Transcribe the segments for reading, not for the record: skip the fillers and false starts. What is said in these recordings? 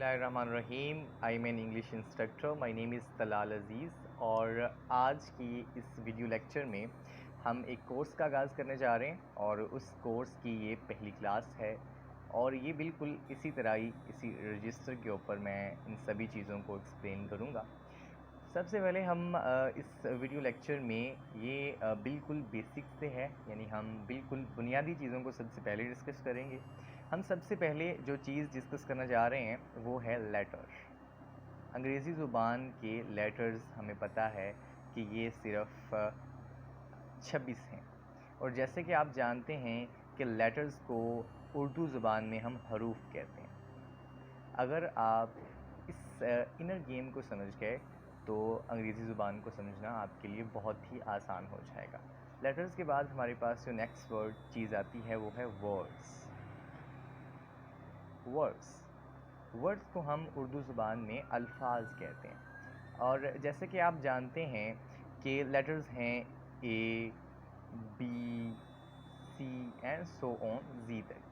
बिस्मिल्लाहिर्रहमानिर्रहीम। I am an English instructor. My name is Talal Aziz और आज की इस वीडियो लेक्चर में हम एक कोर्स का आगाज़ करने जा रहे हैं और उस कोर्स की ये पहली क्लास है और ये बिल्कुल इसी तरह ही इसी रजिस्टर के ऊपर मैं इन सभी चीज़ों को एक्सप्लेन करूँगा। सबसे पहले हम इस वीडियो लेक्चर में ये बिल्कुल बेसिक से है, यानी हम बिल्कुल बुनियादी चीज़ों को सबसे पहले डिस्कस करेंगे। हम सबसे पहले जो चीज़ डिस्कस करना जा रहे हैं वो है लेटर। अंग्रेज़ी ज़ुबान के लेटर्स हमें पता है कि ये सिर्फ 26 हैं और जैसे कि आप जानते हैं कि लेटर्स को उर्दू ज़ुबान में हम हरूफ कहते हैं। अगर आप इस इनर गेम को समझ गए तो अंग्रेज़ी ज़ुबान को समझना आपके लिए बहुत ही आसान हो जाएगा। लेटर्स के बाद हमारे पास जो नेक्स्ट चीज़ आती है वो है वर्ड्स। वर्ड्स को हम उर्दू ज़ुबान में अल्फाज कहते हैं और जैसे कि आप जानते हैं कि लेटर्स हैं A, B, C and so on G तक।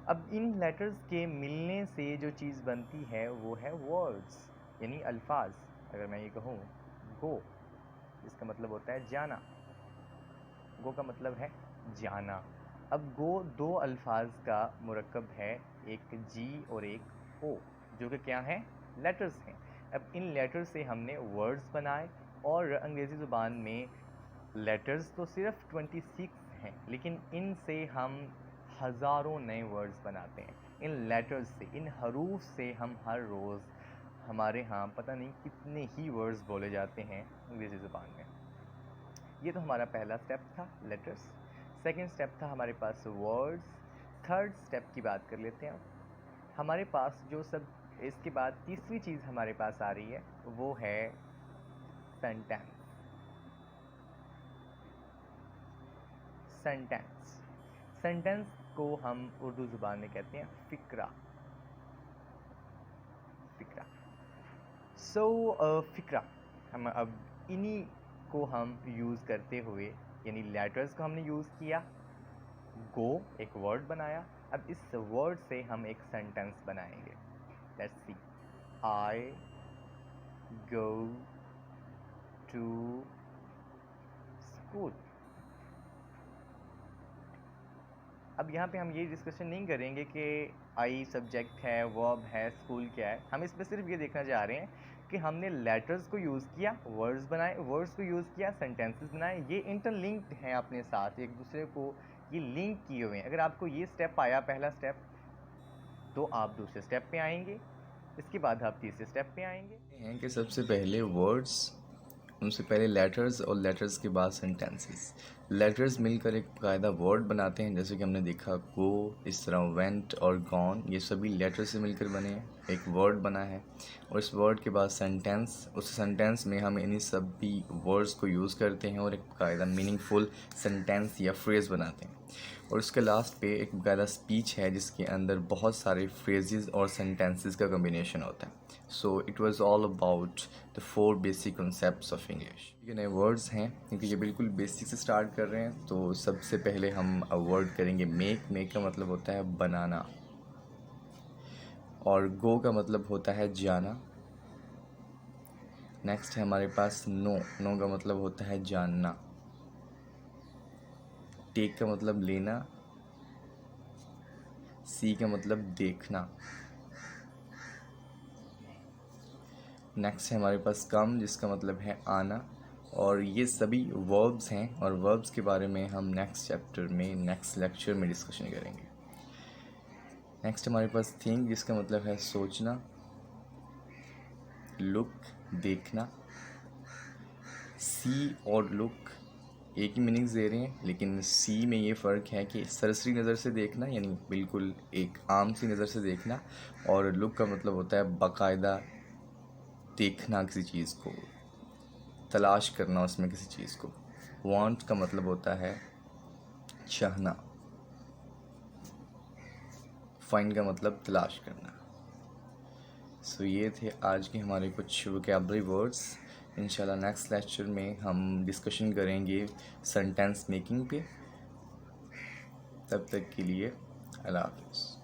अब इन लेटर्स के मिलने से जो चीज़ बनती है वो है वर्ड्स, यानी अल्फाज। अगर मैं ये कहूँ गो, इसका मतलब होता है जाना। गो का मतलब है जाना। अब गो दो अल्फाज का मुरक्कब है, एक जी और एक ओ, जो कि क्या हैं, लेटर्स हैं। अब इन लेटर्स से हमने वर्ड्स बनाए और अंग्रेज़ी ज़ुबान में लेटर्स तो सिर्फ 26 हैं, लेकिन इनसे हम हज़ारों नए वर्ड्स बनाते हैं। इन लेटर्स से, इन हरूफ से हम हर रोज़ हमारे यहाँ पता नहीं कितने ही वर्ड्स बोले जाते हैं अंग्रेज़ी ज़ुबान में। ये तो हमारा पहला स्टेप था, लेटर्स। सेकंड स्टेप था हमारे पास वर्ड्स। थर्ड स्टेप की बात कर लेते हैं। हमारे पास जो सब इसके बाद तीसरी चीज़ हमारे पास आ रही है वो है सेंटेंस। सेंटेंस को हम उर्दू ज़ुबान में कहते हैं फ़िक्रा। फ़िक्रा हम अब इन्हीं को हम यूज़ करते हुए, यानी लेटर्स को हमने यूज़ किया, गो एक वर्ड बनाया, अब इस वर्ड से हम एक सेंटेंस बनाएंगे। Let's see, I go to school. अब यहाँ पे हम ये डिस्कशन नहीं करेंगे कि आई सब्जेक्ट है, वर्ब है, स्कूल क्या है। हम इसमें सिर्फ ये देखना चाह रहे हैं कि हमने लेटर्स को यूज़ किया, वर्ड्स बनाए, वर्ड्स को यूज़ किया, सेंटेंसेस बनाए। ये इंटरलिंक्ड हैं अपने साथ, एक दूसरे को ये लिंक किए हुए हैं। अगर आपको ये स्टेप आया, पहला स्टेप, तो आप दूसरे स्टेप पे आएंगे, इसके बाद आप तीसरे स्टेप पे आएंगे। हैं कि सबसे पहले वर्ड्स, उनसे पहले लेटर्स और लेटर्स के बाद सेंटेंसेस। लेटर्स मिलकर एक बाकायदा वर्ड बनाते हैं, जैसे कि हमने देखा गो, इस तरह वेंट और गॉन, ये सभी लेटर्स से मिलकर बने हैं, एक वर्ड बना है। और इस वर्ड के बाद सेंटेंस, उस सेंटेंस में हम इन्हीं सभी वर्ड्स को यूज़ करते हैं और एक बाकायदा मीनिंगफुल सेंटेंस या फ्रेज़ बनाते हैं। और उसके लास्ट पे एक बाकायदा स्पीच है जिसके अंदर बहुत सारे फ्रेजेस और सेंटेंसेस का कम्बिनेशन होता है। So it was all about the 4 basic concepts of English. ये नए वर्ड्स हैं क्योंकि ये बिल्कुल बेसिक से स्टार्ट कर रहे हैं। तो सबसे पहले हम वर्ड करेंगे मेक। मेक का मतलब होता है बनाना, और गो का मतलब होता है जाना। नेक्स्ट है हमारे पास नो। नो का मतलब होता है जानना। टेक का मतलब लेना। सी का मतलब देखना। नेक्स्ट है हमारे पास कम, जिसका मतलब है आना। और ये सभी वर्ब्स हैं और वर्ब्स के बारे में हम नेक्स्ट चैप्टर में, नेक्स्ट लेक्चर में डिस्कशन करेंगे। नेक्स्ट हमारे पास थिंक, जिसका मतलब है सोचना। लुक देखना। सी और लुक एक ही मीनिंग्स दे रहे हैं, लेकिन सी में ये फ़र्क है कि सरसरी नज़र से देखना, यानी बिल्कुल एक आम सी नज़र से देखना, और लुक का मतलब होता है बाकायदा देखना, किसी चीज़ को तलाश करना, उसमें किसी चीज़ को। वांट का मतलब होता है चाहना। फाइंड का मतलब तलाश करना। सो ये थे आज के हमारे कुछ वोकैबुलरी वर्ड्स। इंशाल्लाह नेक्स्ट लेक्चर में हम डिस्कशन करेंगे सेंटेंस मेकिंग पे। तब तक के लिए अल्लाह हाफ़िज़।